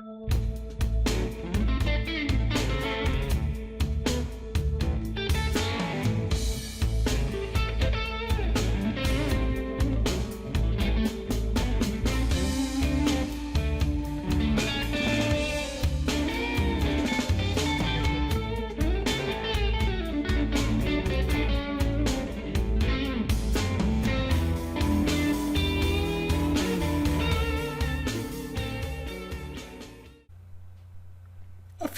A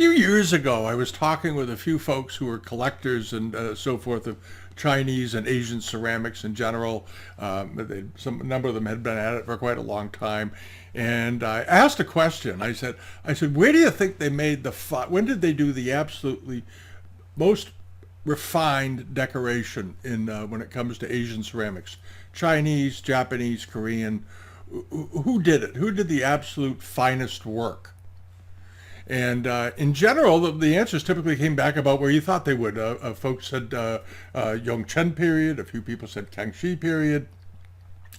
few years ago, I was talking with a few folks who were collectors and so forth of Chinese and Asian ceramics in general. A number of them had been at it for quite a long time, and I asked a question. I said, where do you think they made when did they do the absolutely most refined decoration in when it comes to Asian ceramics? Chinese, Japanese, Korean. Who did it? Who did the absolute finest work? And in general, the answers typically came back about where you thought they would. Folks said Yongchen period. A few people said Kangxi period,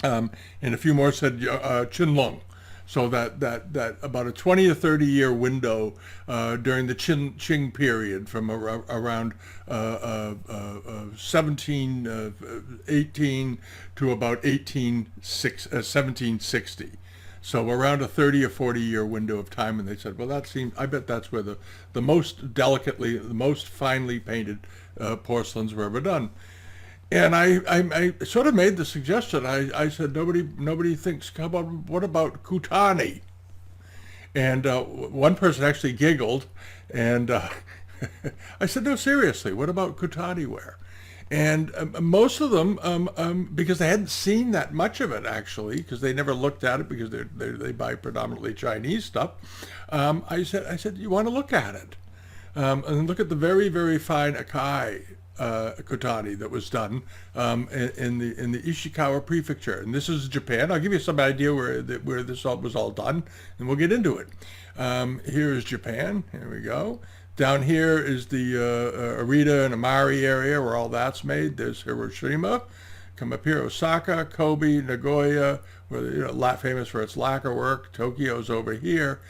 and a few more said Qinlong. So that about a 20 or 30 year window during the Qing period from around 1718 to about 1760. So around a 30 or 40 year window of time, and they said, well, I bet that's where the most delicately, the most finely painted porcelains were ever done. And I sort of made the suggestion. I said, nobody thinks, what about Kutani? And one person actually giggled, and I said, no, seriously, what about Kutani ware? And most of them, because they hadn't seen that much of it actually, because they never looked at it because they buy predominantly Chinese stuff. I said, you want to look at it, and look at the very, very fine Akai Kutani that was done in the Ishikawa prefecture, and this is Japan. I'll give you some idea where this was all done, and we'll get into it. Here is Japan. Here we go. Down here is the Arita and Amari area where all that's made. There's Hiroshima. Come up here, Osaka, Kobe, Nagoya, where famous for its lacquer work. Tokyo's over here.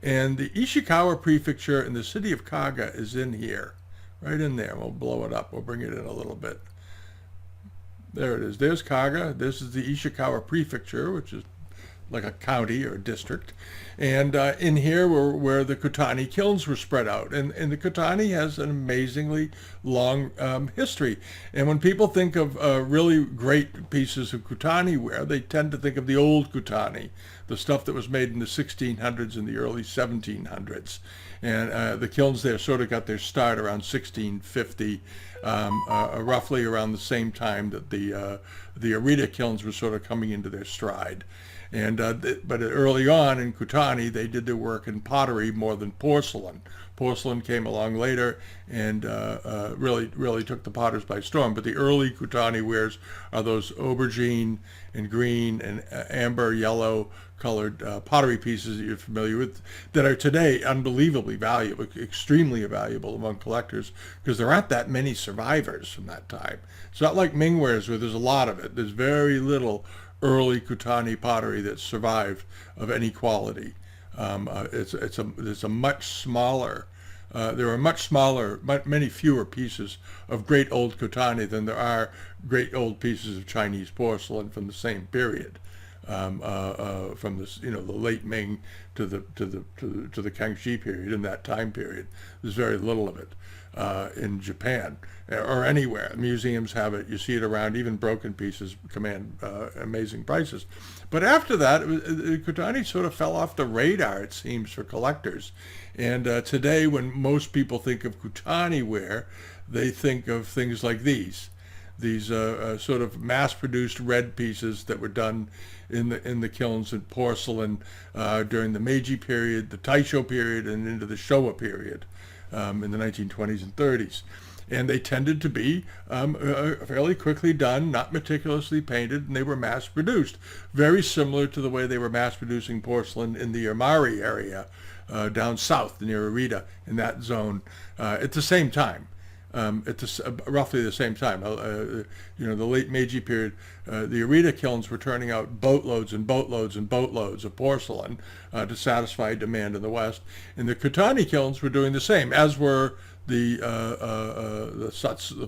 And the Ishikawa prefecture in the city of Kaga is in here. Right in there. We'll blow it up. We'll bring it in a little bit. There it is. There's Kaga. This is the Ishikawa prefecture, which is like a county or a district. And in here where the Kutani kilns were spread out. And the Kutani has an amazingly long history. And when people think of really great pieces of Kutani ware, they tend to think of the old Kutani, the stuff that was made in the 1600s and the early 1700s. And the kilns there sort of got their start around 1650, roughly around the same time that the Arita kilns were sort of coming into their stride. And but early on in Kutani, they did their work in pottery more than porcelain. Porcelain came along later and really took the potters by storm. But the early Kutani wares are those aubergine and green and amber yellow colored pottery pieces that you're familiar with that are today unbelievably valuable, extremely valuable among collectors because there aren't that many survivors from that time. It's not like Ming wares where there's a lot of it. There's very little early Kutani pottery that survived of any quality. It's a much smaller. There are much smaller, many fewer pieces of great old Kutani than there are great old pieces of Chinese porcelain from the same period, from the late Ming to the Kangxi period. In that time period, there's very little of it in Japan or anywhere. Museums have it. You see it around. Even broken pieces command amazing prices. But after that, Kutani sort of fell off the radar, it seems, for collectors. And today, when most people think of Kutani ware, they think of things like these sort of mass-produced red pieces that were done in the kilns in porcelain during the Meiji period, the Taisho period, and into the Showa period in the 1920s and 30s. And they tended to be fairly quickly done, not meticulously painted, and they were mass-produced, very similar to the way they were mass-producing porcelain in the Amari area down south near Arita, in that zone, at the same time. at roughly the same time. The late Meiji period, the Arita kilns were turning out boatloads and boatloads and boatloads of porcelain to satisfy demand in the West, and the Kutani kilns were doing the same, as were the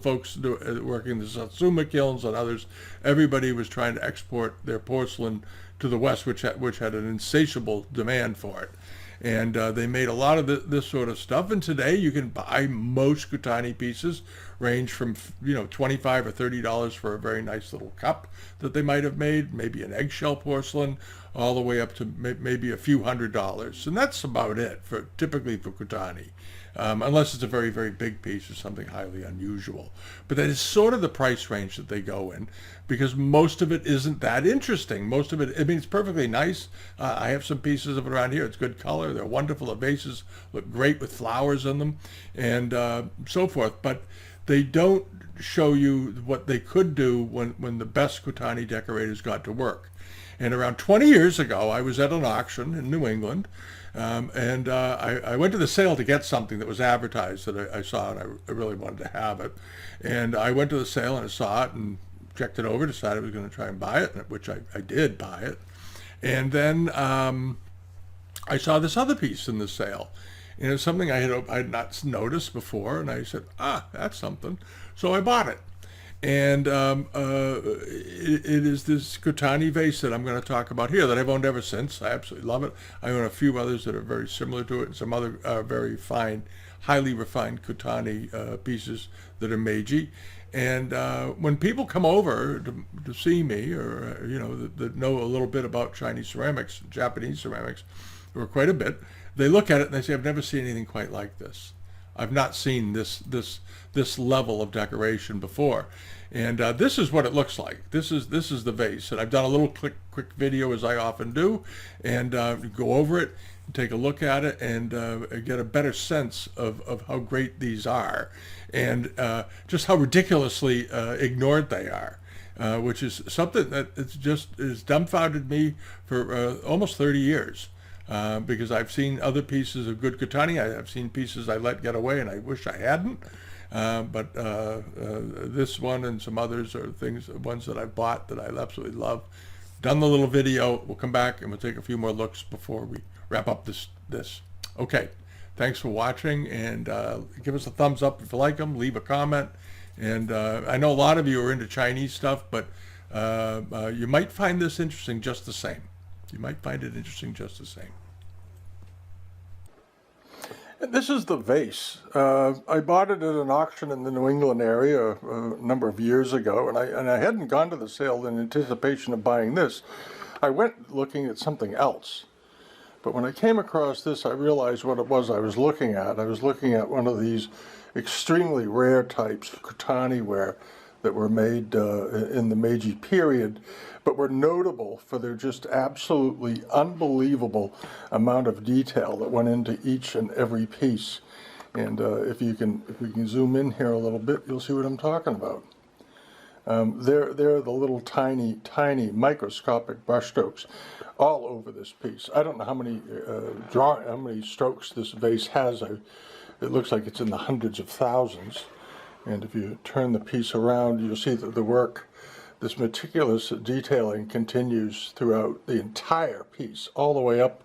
folks working the Satsuma kilns and others. Everybody was trying to export their porcelain to the West, which had an insatiable demand for it. And they made a lot of this sort of stuff. And today you can buy most Kutani pieces, range from $25 or $30 for a very nice little cup that they might have made, maybe an eggshell porcelain, all the way up to maybe a few $100s. And that's about it typically for Kutani. Unless it's a very, very big piece or something highly unusual. But that is sort of the price range that they go in, because most of it isn't that interesting. Most of it, I mean, it's perfectly nice. I have some pieces of it around here. It's good color. They're wonderful. The vases look great with flowers in them and so forth. But they don't show you what they could do when the best Kutani decorators got to work. And around 20 years ago, I was at an auction in New England, and I went to the sale to get something that was advertised that I saw, and I really wanted to have it. And I went to the sale and I saw it and checked it over, decided I was going to try and buy it, which I did buy it. And then I saw this other piece in the sale. And it was something I had not noticed before, and I said, that's something. So I bought it. And it is this Kutani vase that I'm going to talk about here that I've owned ever since. I absolutely love it. I own a few others that are very similar to it, and some other very fine, highly refined Kutani pieces that are Meiji. And when people come over to see me, or that know a little bit about Chinese ceramics, Japanese ceramics, or quite a bit, they look at it and they say, "I've never seen anything quite like this. I've not seen this level of decoration before." And this is what it looks like. This is the vase, and I've done a little quick video, as I often do, and go over it, and take a look at it, and get a better sense of how great these are, and just how ridiculously ignored they are. Which is something that has dumbfounded me for almost 30 years. Because I've seen other pieces of good Kutani. I've seen pieces I let get away and I wish I hadn't. But this one and some others are ones that I've bought that I absolutely love. Done the little video. We'll come back and we'll take a few more looks before we wrap up this. Okay, thanks for watching, and give us a thumbs up if you like them. Leave a comment. And I know a lot of you are into Chinese stuff, but you might find this interesting just the same. You might find it interesting just the same. This is the vase. I bought it at an auction in the New England area a number of years ago, and I hadn't gone to the sale in anticipation of buying this. I went looking at something else. But when I came across this, I realized what it was I was looking at. I was looking at one of these extremely rare types of Kutani ware that were made in the Meiji period, but were notable for their just absolutely unbelievable amount of detail that went into each and every piece. And if we can zoom in here a little bit, you'll see what I'm talking about. They're the little tiny microscopic brushstrokes all over this piece. I don't know how many strokes this vase has. It looks like it's in the hundreds of thousands. And if you turn the piece around, you'll see that the work, this meticulous detailing, continues throughout the entire piece, all the way up,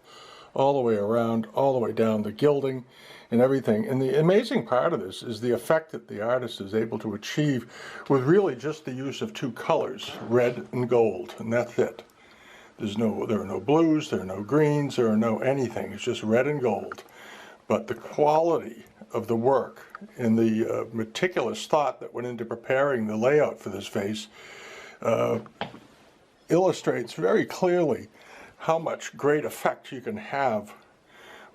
all the way around, all the way down, the gilding and everything. And the amazing part of this is the effect that the artist is able to achieve with really just the use of two colors, red and gold, and that's it. There are no blues, there are no greens, there are no anything. It's just red and gold. But the quality of the work and the meticulous thought that went into preparing the layout for this vase illustrates very clearly how much great effect you can have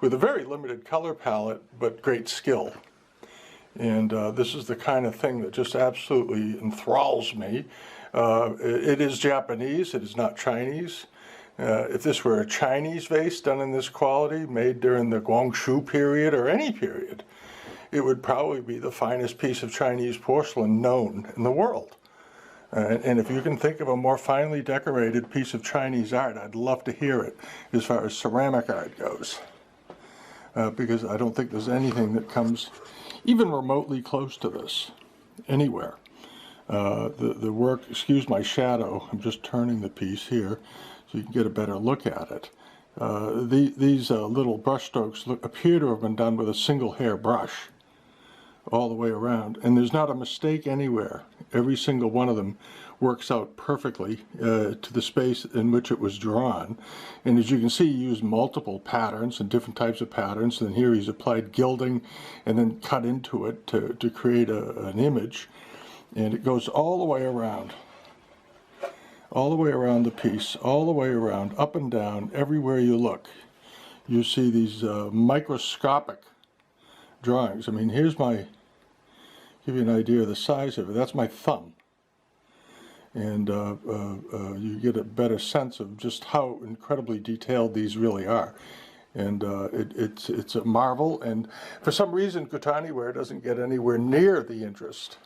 with a very limited color palette, but great skill. And this is the kind of thing that just absolutely enthralls me. It is Japanese, it is not Chinese. If this were a Chinese vase done in this quality, made during the Guangxu period or any period, it would probably be the finest piece of Chinese porcelain known in the world. And if you can think of a more finely decorated piece of Chinese art, I'd love to hear it as far as ceramic art goes. because I don't think there's anything that comes even remotely close to this anywhere. The work, excuse my shadow, I'm just turning the piece here so you can get a better look at it. These little brush strokes appear to have been done with a single hair brush all the way around, and there's not a mistake anywhere. Every single one of them works out perfectly to the space in which it was drawn. And as you can see, he used multiple patterns and different types of patterns, and here he's applied gilding and then cut into it to create an image. And it goes all the way around the piece, all the way around, up and down, everywhere you look. You see these microscopic drawings. I mean, here's give you an idea of the size of it. That's my thumb. And you get a better sense of just how incredibly detailed these really are. And it's a marvel. And for some reason, Kutani ware doesn't get anywhere near the interest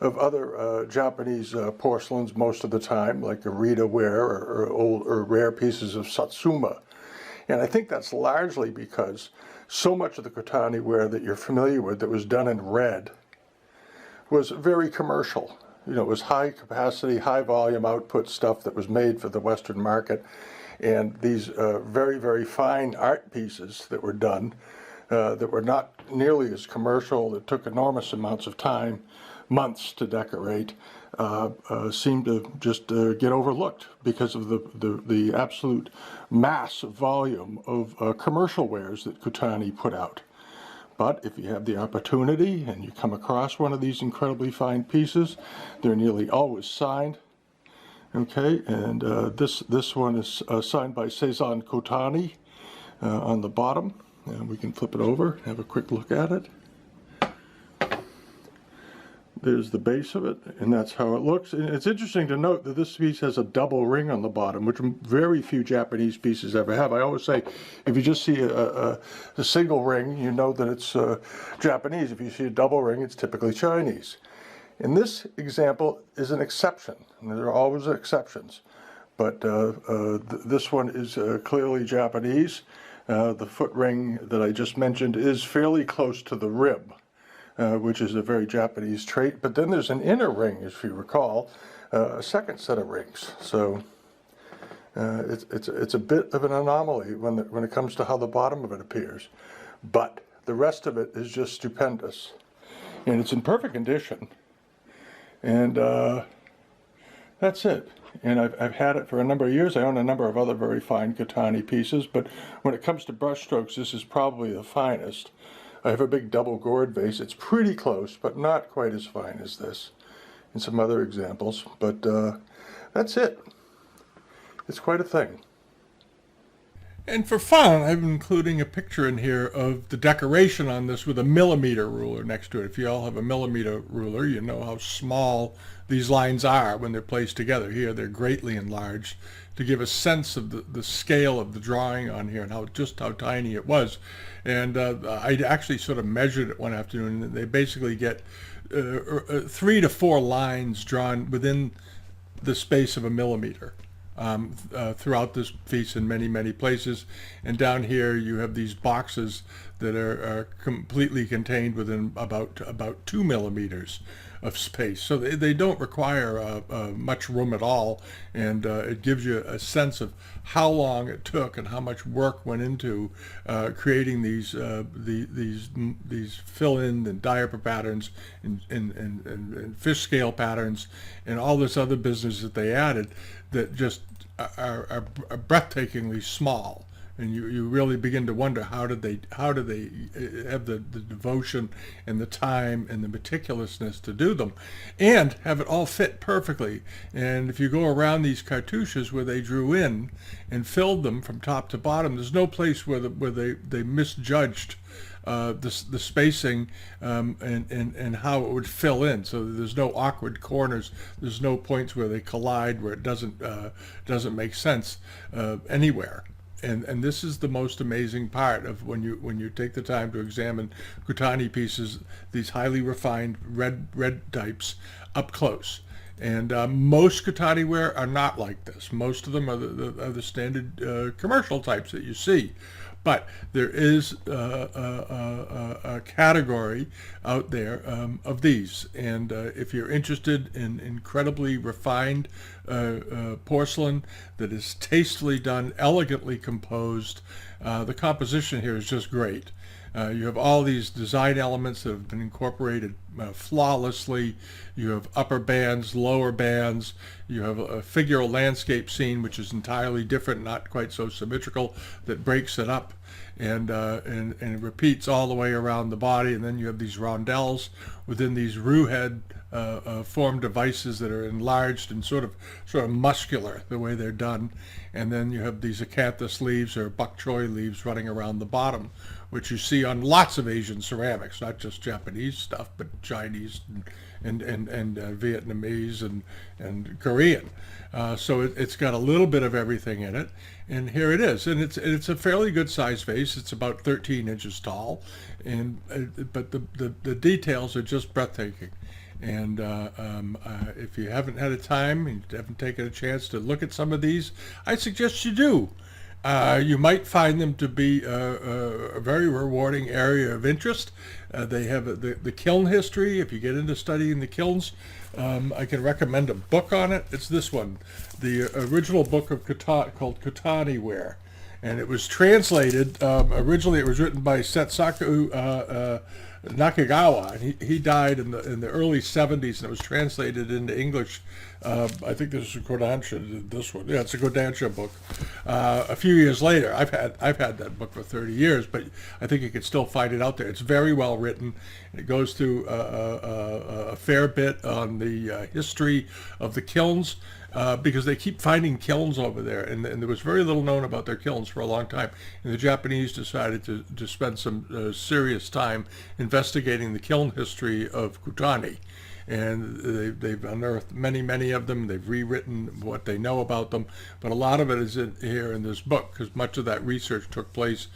of other Japanese porcelains most of the time, like Arita ware or rare pieces of Satsuma. And I think that's largely because so much of the Kutani ware that you're familiar with that was done in red was very commercial. You know, it was high capacity, high volume output stuff that was made for the Western market. And these very, very fine art pieces that were done that were not nearly as commercial, that took enormous amounts of time, months to decorate, seemed to just get overlooked because of the absolute mass volume of commercial wares that Kutani put out. But if you have the opportunity and you come across one of these incredibly fine pieces, they're nearly always signed. Okay, and this one is signed by Cezanne Kutani on the bottom. And we can flip it over and have a quick look at it. There's the base of it, and that's how it looks. And it's interesting to note that this piece has a double ring on the bottom, which very few Japanese pieces ever have. I always say, if you just see a single ring, you know that it's Japanese. If you see a double ring, it's typically Chinese. And this example is an exception, and there are always exceptions. But this one is clearly Japanese. The foot ring that I just mentioned is fairly close to the rib, which is a very Japanese trait. But then there's an inner ring, if you recall, a second set of rings. So it's a bit of an anomaly when it comes to how the bottom of it appears. But the rest of it is just stupendous. And it's in perfect condition. And that's it. And I've had it for a number of years. I own a number of other very fine Kutani pieces, but when it comes to brush strokes, this is probably the finest. I have a big double gourd vase. It's pretty close, but not quite as fine as this, and some other examples. But that's it. It's quite a thing. And for fun, I'm including a picture in here of the decoration on this with a millimeter ruler next to it. If you all have a millimeter ruler, you know how small these lines are when they're placed together. Here, they're greatly enlarged to give a sense of the scale of the drawing on here and how tiny it was. And I actually sort of measured it one afternoon, and they basically get 3 to 4 lines drawn within the space of a millimeter. Throughout this piece in many, many places. And down here you have these boxes that are completely contained within about 2 millimeters of space. So they don't require much room at all, and it gives you a sense of how long it took and how much work went into creating these fill-in and diaper patterns and fish scale patterns and all this other business that they added that just are breathtakingly small. And you really begin to wonder how did they have the devotion and the time and the meticulousness to do them and have it all fit perfectly. And if you go around these cartouches where they drew in and filled them from top to bottom, there's no place where they misjudged the spacing and how it would fill in. So there's no awkward corners. There's no points where they collide where it doesn't make sense anywhere. And this is the most amazing part of when you take the time to examine Kutani pieces, these highly refined red types up close. And most Kutani ware are not like this. Most of them are the standard commercial types that you see. But there is a category out there of these, and if you're interested in incredibly refined porcelain that is tastefully done, elegantly composed, the composition here is just great. You have all these design elements that have been incorporated flawlessly. You have upper bands, lower bands. You have a figural landscape scene, which is entirely different, not quite so symmetrical, that breaks it up and it repeats all the way around the body. And then you have these rondelles within these roux head formed devices that are enlarged and sort of muscular the way they're done. And then you have these acanthus leaves or bok choy leaves running around the bottom, which you see on lots of Asian ceramics, not just Japanese stuff, but Chinese and Vietnamese and Korean. So it's got a little bit of everything in it, and here it is. And it's a fairly good size vase. It's about 13 inches tall, and but the details are just breathtaking. And if you haven't had a time and you haven't taken a chance to look at some of these, I suggest you do. You might find them to be a very rewarding area of interest. They have the kiln history. If you get into studying the kilns, I can recommend a book on it. It's this one, the original book of called Kutani ware. And it was translated, originally it was written by Setsaku Nakagawa, and he died in the early 70s, and it was translated into English. I think this is Kodansha, this one. Yeah, it's a Kodansha book. A few years later, I've had that book for 30 years, but I think you can still find it out there. It's very well written. It goes through a fair bit on the history of the kilns, because they keep finding kilns over there, and there was very little known about their kilns for a long time. And the Japanese decided to spend some serious time investigating the kiln history of Kutani. And they've unearthed many of them. They've rewritten what they know about them, but a lot of it is here in this book, because much of that research took place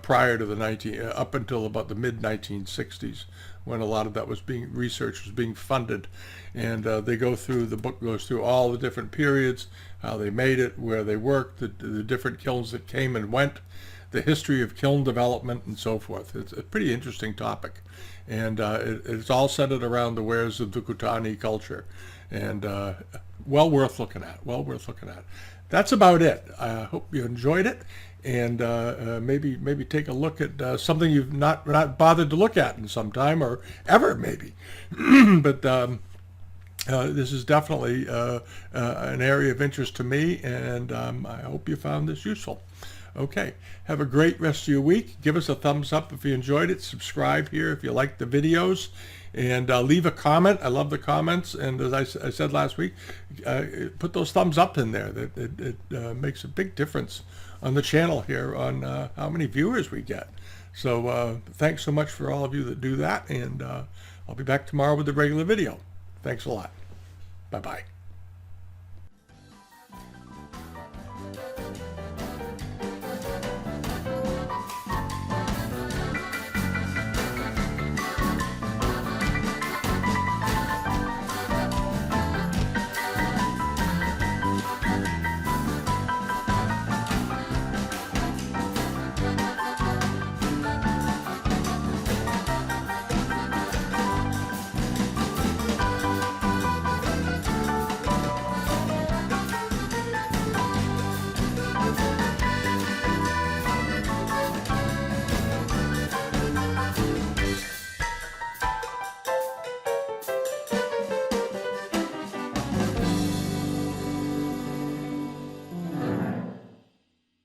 prior to up until about the mid 1960s, when a lot of that research was being funded. And the book goes through all the different periods, how they made it, where they worked, the different kilns that came and went, the history of kiln development, and so forth. It's a pretty interesting topic. And it's all centered around the wares of the Kutani culture, and well worth looking at. That's about it. I hope you enjoyed it, and maybe take a look at something you've not bothered to look at in some time, or ever maybe. But this is definitely an area of interest to me, and I hope you found this useful. Okay, have a great rest of your week. Give us a thumbs up if you enjoyed it. Subscribe here if you like the videos. And leave a comment. I love the comments. And as I said last week, put those thumbs up in there. It makes a big difference on the channel here on how many viewers we get. So thanks so much for all of you that do that. And I'll be back tomorrow with a regular video. Thanks a lot. Bye-bye.